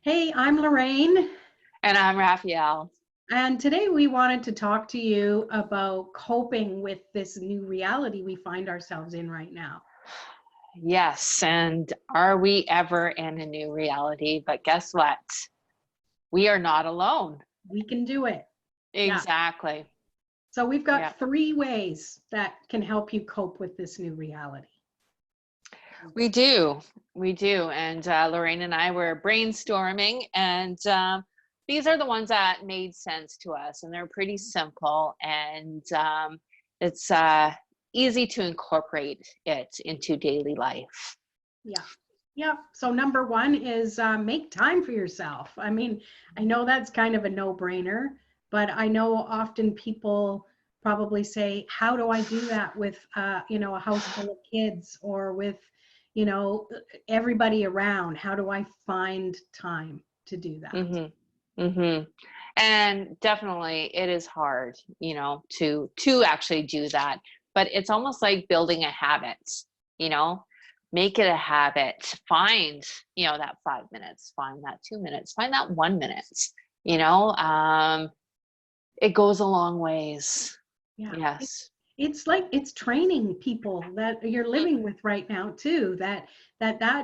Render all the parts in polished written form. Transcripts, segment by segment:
Hey, I'm Lorraine, And I'm Raphael. and today we wanted to talk to you about coping with this new reality we find ourselves in right now. Yes, and are we ever in a new reality? But guess what? We are not alone. We can do it. Yeah. Exactly. So we've Yeah, got three ways that can help you cope with this new reality. we do. We do. And Lorraine and I were brainstorming, and these are the ones that made sense to us. And they're pretty simple, and it's easy to incorporate it into daily life. Yeah. Yeah. So number one is make time for yourself. I mean, I know that's kind of a no-brainer, but I know often people probably say, how do I do that with, a house full of kids or with, you know, everybody around? How do I find time to do that? Mm-hmm. Mm-hmm. And definitely it is hard, to actually do that. But it's almost like building a habit, you know, make it a habit. Find, that 5 minutes, find that 2 minutes, find that 1 minute, you know, um, it goes a long ways. Yeah. Yes. It's like it's training people that you're living with right now too, that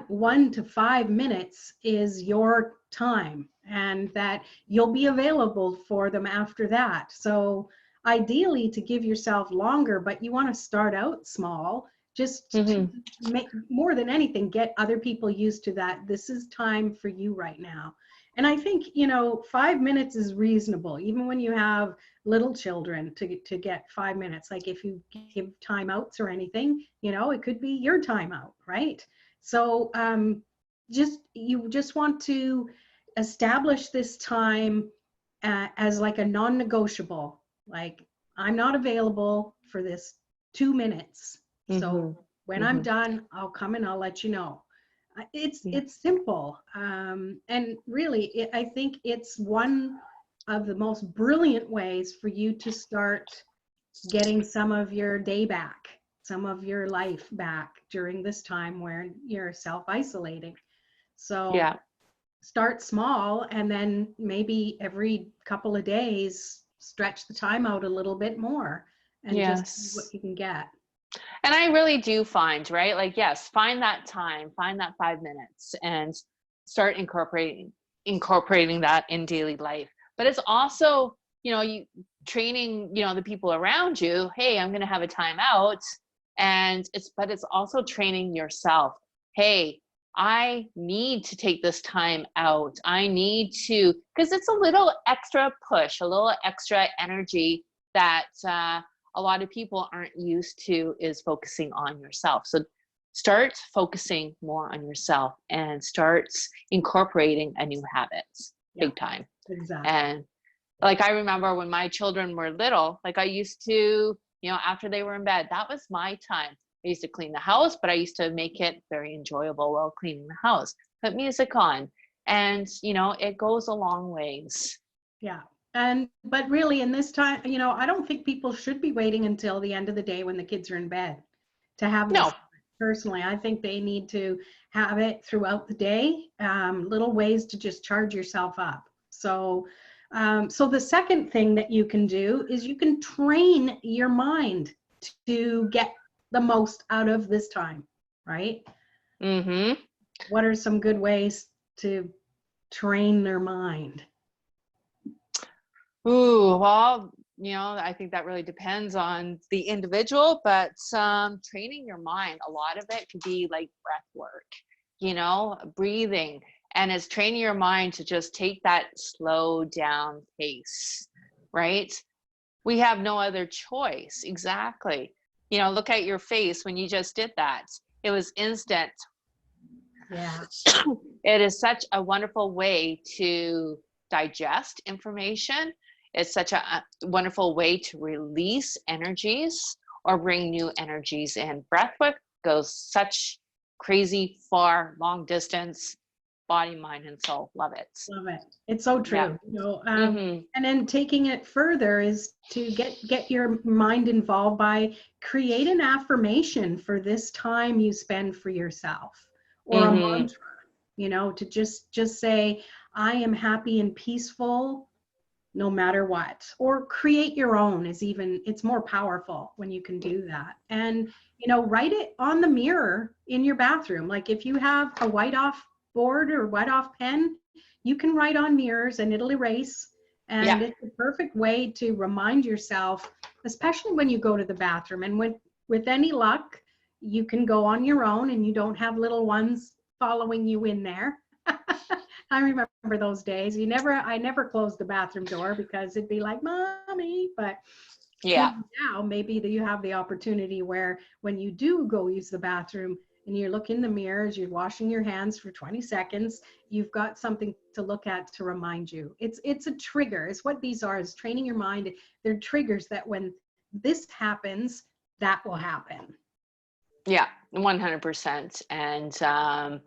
1 to 5 minutes is your time and that you'll be available for them after that. So ideally to give yourself longer, but you want to start out small, just to Mm-hmm. make, more than anything, get other people used to that this is time for you right now. And I think 5 minutes is reasonable even when you have little children to get 5 minutes. Like if you give timeouts or anything, it could be your timeout, right? So you just want to establish this time as like a non-negotiable. Like I'm not available for this 2 minutes. So Mm-hmm. when I'm Mm-hmm. done, I'll come and I'll let you know. It's Yeah. it's simple, and really, I think it's one of the most brilliant ways for you to start getting some of your day back, some of your life back during this time where you're self-isolating. So Yeah. start small and then maybe every couple of days stretch the time out a little bit more and just see what Yes. you can get. And I really do find, right? Like, yes, find that time, find that 5 minutes and start incorporating that in daily life. But it's also, you training, the people around you, hey, I'm gonna have a time out. But it's also training yourself. Hey, I need to take this time out. I need to, because it's a little extra push, a little extra energy that a lot of people aren't used to, is focusing on yourself. So start focusing more on yourself and start incorporating a new habit Yeah, big time. exactly. And like I remember when my children were little, like I used to, after they were in bed, that was my time. I used to clean the house, but I used to make it very enjoyable while cleaning the house. Put music on, and it goes a long ways. Yeah. But really in this time, I don't think people should be waiting until the end of the day when the kids are in bed to have this. No. Personally, I think they need to have it throughout the day, little ways to just charge yourself up. So the second thing that you can do is you can train your mind to get the most out of this time, right? Mm-hmm. What are some good ways to train their mind? Ooh, well, I think that really depends on the individual, but training your mind, a lot of it could be like breath work, breathing. And it's training your mind to just take that slow down pace, right? We have no other choice. Exactly. Look at your face when you just did that. It was instant. Yeah. It is such a wonderful way to digest information. It's such a wonderful way to release energies or bring new energies in. Breathwork goes such crazy, far, long distance, body, mind, and soul. Love it. Love it. It's so Yeah. true. Mm-hmm. And then taking it further is to get your mind involved by create an affirmation for this time you spend for yourself, or a Mm-hmm. mantra, to just say, I am happy and peaceful no matter what. Or create your own is even, it's more powerful when you can do that. And, write it on the mirror in your bathroom. Like if you have a white off board or white off pen, you can write on mirrors and it'll erase. Yeah. And it's a perfect way to remind yourself, especially when you go to the bathroom. And with any luck, you can go on your own and you don't have little ones following you in there. I remember those days. I never closed the bathroom door because it'd be like, mommy. But Yeah. now maybe that you have the opportunity where when you do go use the bathroom and you look in the mirror as you're washing your hands for 20 seconds, you've got something to look at to remind you. It's a trigger. It's what these are, is training your mind. They're triggers that when this happens, that will happen. Yeah, 100%. And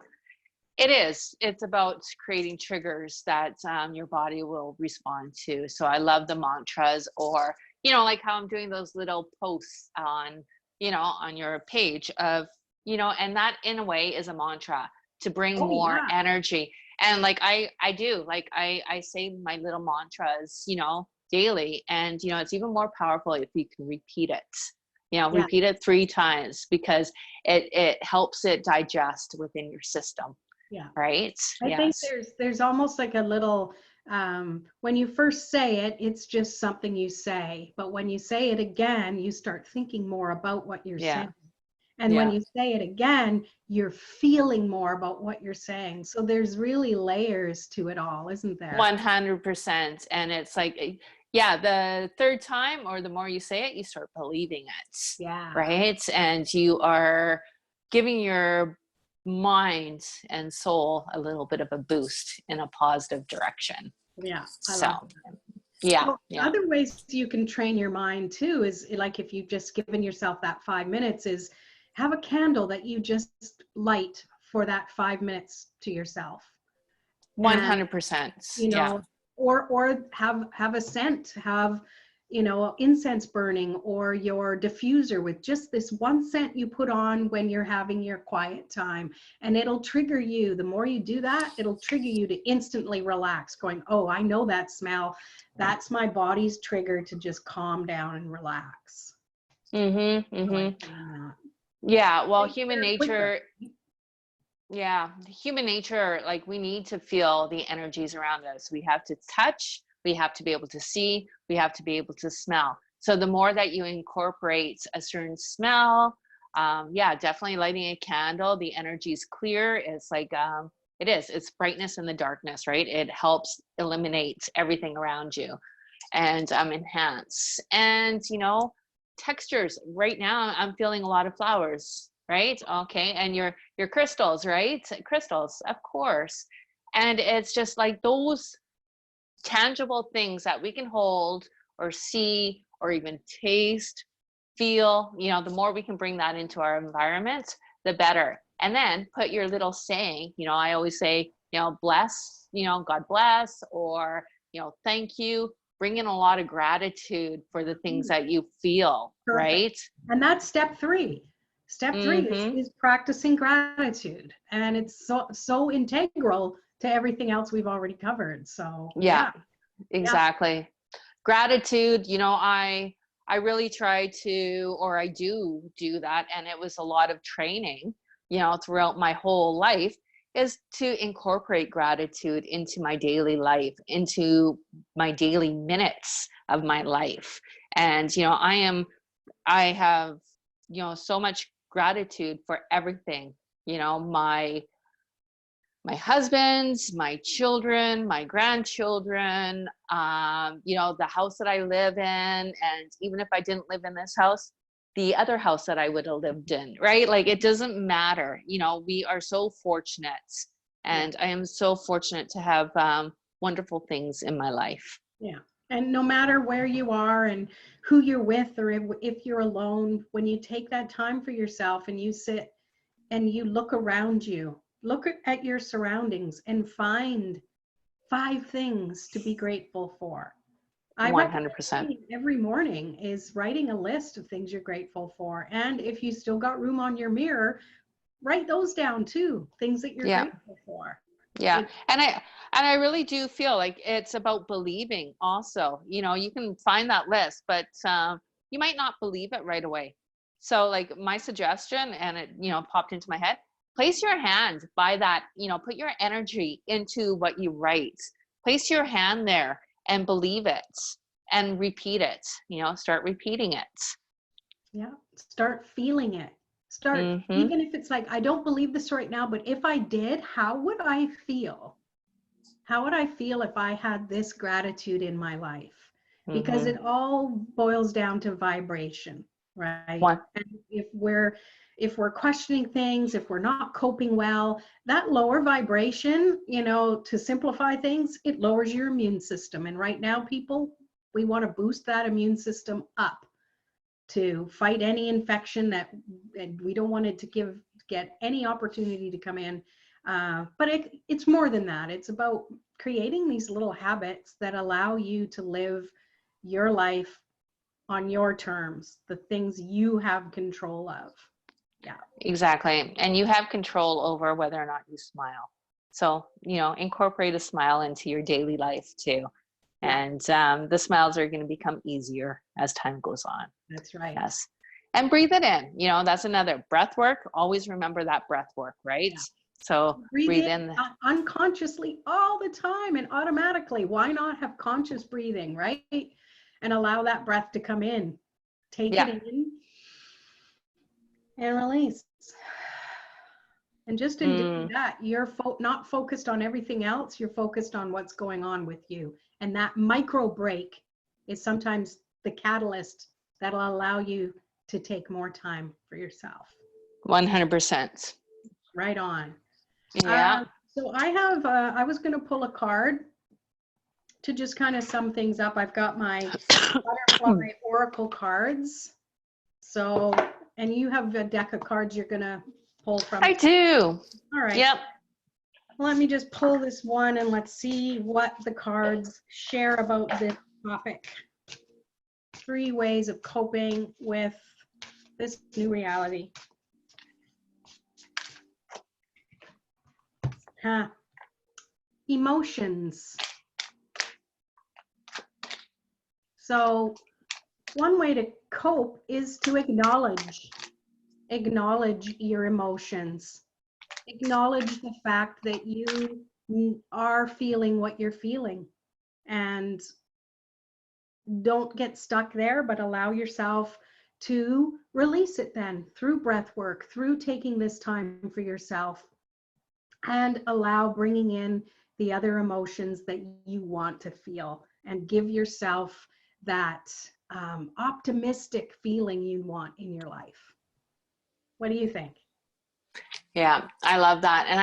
it's about creating triggers that your body will respond to. So I love the mantras, or, like how I'm doing those little posts on your page of, and that in a way is a mantra to bring Oh more yeah. energy. And like I do, like I say my little mantras, daily. And, it's even more powerful if you can repeat it. Yeah. Repeat it 3 times, because it helps it digest within your system. Yeah. Right? I think Yes. there's almost like a little, when you first say it, it's just something you say. But when you say it again, you start thinking more about what you're Yeah. saying. And when Yeah. you say it again, you're feeling more about what you're saying. So there's really layers to it all, isn't there? 100%. And it's like, yeah, the third time or the more you say it, you start believing it. Yeah. Right? And you are giving your mind and soul a little bit of a boost in a positive direction. Yeah. I So, love it. yeah. Well, Yeah. other ways you can train your mind too is like if you've just given yourself that 5 minutes, is have a candle that you just light for that 5 minutes to yourself. And 100%. you Yeah. know, or have a scent, have incense burning, or your diffuser with just this one scent you put on when you're having your quiet time, and it'll trigger you. The more you do that, it'll trigger you to instantly relax, going, oh, I know that smell. That's my body's trigger to just calm down and relax. Mm-hmm. I like Mm-hmm. doing that. Yeah. Well, It's human very quicker. nature. Yeah, human nature, like we need to feel the energies around us. We have to touch, we have to be able to see, we have to be able to smell. So the more that you incorporate a certain smell, yeah, definitely lighting a candle, the energy is clear. It's like, it's brightness in the darkness, right? It helps eliminate everything around you and enhance. And, textures. Right now, I'm feeling a lot of flowers, right? Okay. And your crystals, right? Crystals, of course. And it's just like those tangible things that we can hold or see or even taste, feel, the more we can bring that into our environment, the better. And then put your little saying, I always say, bless, God bless, or, thank you. Bring in a lot of gratitude for the things that you feel, Perfect. right? And that's step 3. Step 3 Mm-hmm. is practicing gratitude. And it's so integral to everything else we've already covered. So Yeah, yeah. Yeah. exactly. Gratitude, I really try to, or I do that, and it was a lot of training, throughout my whole life, is to incorporate gratitude into my daily life, into my daily minutes of my life. And I have so much gratitude for everything, my husband, my children, my grandchildren, the house that I live in. And even if I didn't live in this house, the other house that I would have lived in, right? Like it doesn't matter. We are so fortunate. Yeah. And I am so fortunate to have wonderful things in my life. Yeah. And no matter where you are and who you're with, or if you're alone, when you take that time for yourself and you sit and you look around you, look at your surroundings and find 5 things to be grateful for. I recommend 100%. every morning is writing a list of things you're grateful for. And if you still got room on your mirror, write those down too, things that you're Yeah. grateful for. Yeah. It, And I really do feel like it's about believing also. You can find that list, but you might not believe it right away. So like my suggestion, and it, popped into my head, place your hand by that, put your energy into what you write. Place your hand there and believe it and repeat it, start repeating it. yeah, start feeling it. Start, Mm-hmm. even if it's like, I don't believe this right now, but if I did, how would I feel? How would I feel if I had this gratitude in my life? Because Mm-hmm. it all boils down to vibration, right? One. And if we're questioning things, if we're not coping well, that lower vibration, to simplify things, it lowers your immune system. And right now, people, we want to boost that immune system up to fight any infection and we don't want it to get any opportunity to come in. But it's more than that. It's about creating these little habits that allow you to live your life on your terms, the things you have control of. Yeah. Exactly. And you have control over whether or not you smile. So, incorporate a smile into your daily life too. Yeah, And the smiles are going to become easier as time goes on. that's right. Yes. And breathe it in. That's another breath work. Always remember that breath work, right? Yeah. So Breathe breathe in in. unconsciously all the time and automatically. Why not have conscious breathing, right? And allow that breath to come in. Take it Yeah, in and release. And just in doing mm, that, you're not focused on everything else. You're focused on what's going on with you. And that micro break is sometimes the catalyst that'll allow you to take more time for yourself. 100%. Right on. Yeah. So I was going to pull a card to just kind of sum things up. I've got my butterfly oracle cards. So, and you have a deck of cards you're going to pull from. I do. All right. Yep. Let me just pull this one and let's see what the cards share about this topic. 3 ways of coping with this new reality. Emotions. So one way to cope is to acknowledge your emotions. Acknowledge the fact that you are feeling what you're feeling, and don't get stuck there, but allow yourself to release it then through breath work, through taking this time for yourself, and allow bringing in the other emotions that you want to feel, and give yourself that optimistic feeling you want in your life. What do you think? Yeah, I love that. And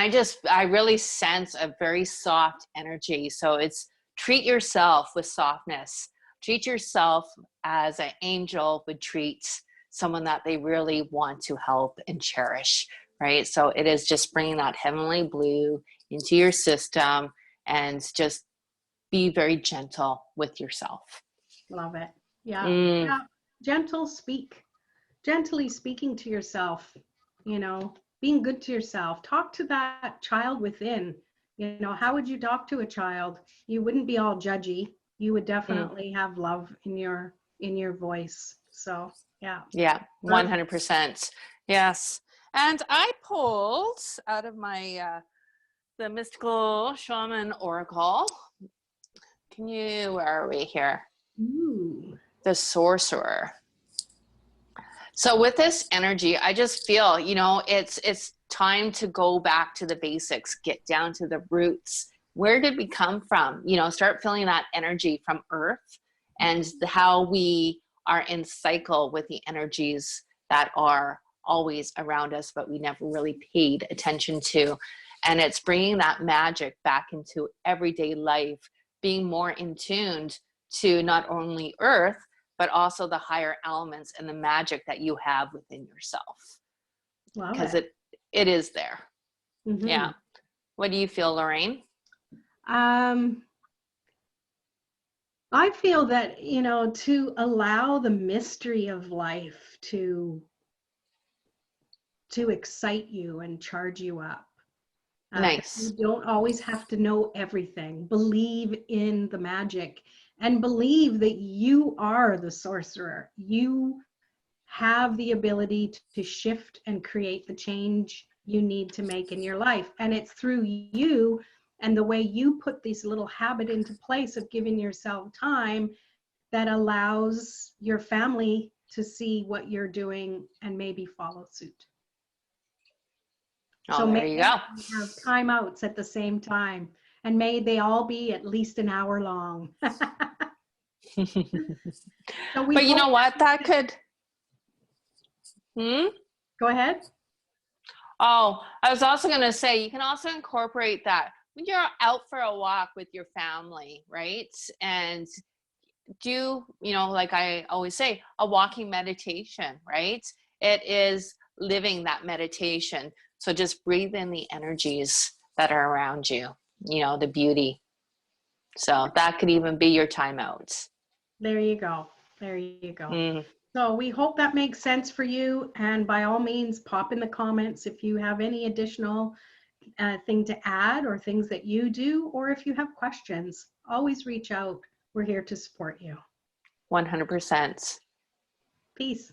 I really sense a very soft energy. So it's treat yourself with softness. Treat yourself as an angel would treat someone that they really want to help and cherish, right? So it is just bringing that heavenly blue into your system and just be very gentle with yourself. Love it. Yeah. Mm, Yeah. Gently speaking to yourself, being good to yourself. Talk to that child within. How would you talk to a child? You wouldn't be all judgy. You would mm. definitely have love in your voice. So, yeah. Yeah, Perfect. 100%. Yes. And I pulled out of my the mystical shaman oracle. Where are we here? Ooh. The sorcerer. So with this energy, I just feel, it's time to go back to the basics, get down to the roots. Where did we come from? Start feeling that energy from earth and how we are in cycle with the energies that are always around us, but we never really paid attention to. And it's bringing that magic back into everyday life, being more in tuned to not only earth, but also the higher elements and the magic that you have within yourself, Love because it. it is there. Mm-hmm. Yeah. What do you feel, Lorraine? Um, I feel that, to allow the mystery of life to excite you and charge you up. Nice. You don't always have to know everything. Believe in the magic and believe that you are the sorcerer. You have the ability to shift and create the change you need to make in your life. And it's through you and the way you put this little habit into place of giving yourself time that allows your family to see what you're doing and maybe follow suit. Oh, So there may you go. everyone have timeouts at the same time, and may they all be at least an hour long. So we But you hope know what? That that, could, hmm? go ahead. Oh, I was also going to say, you can also incorporate that when you're out for a walk with your family, right? And do, you know, like I always say, a walking meditation, right? It is living that meditation. So just breathe in the energies that are around you, you know, the beauty. So that could even be your timeouts. There you go. There you go. Mm, So we hope that makes sense for you. And by all means, pop in the comments if you have any additional thing to add or things that you do, or if you have questions, always reach out. We're here to support you. 100%. Peace.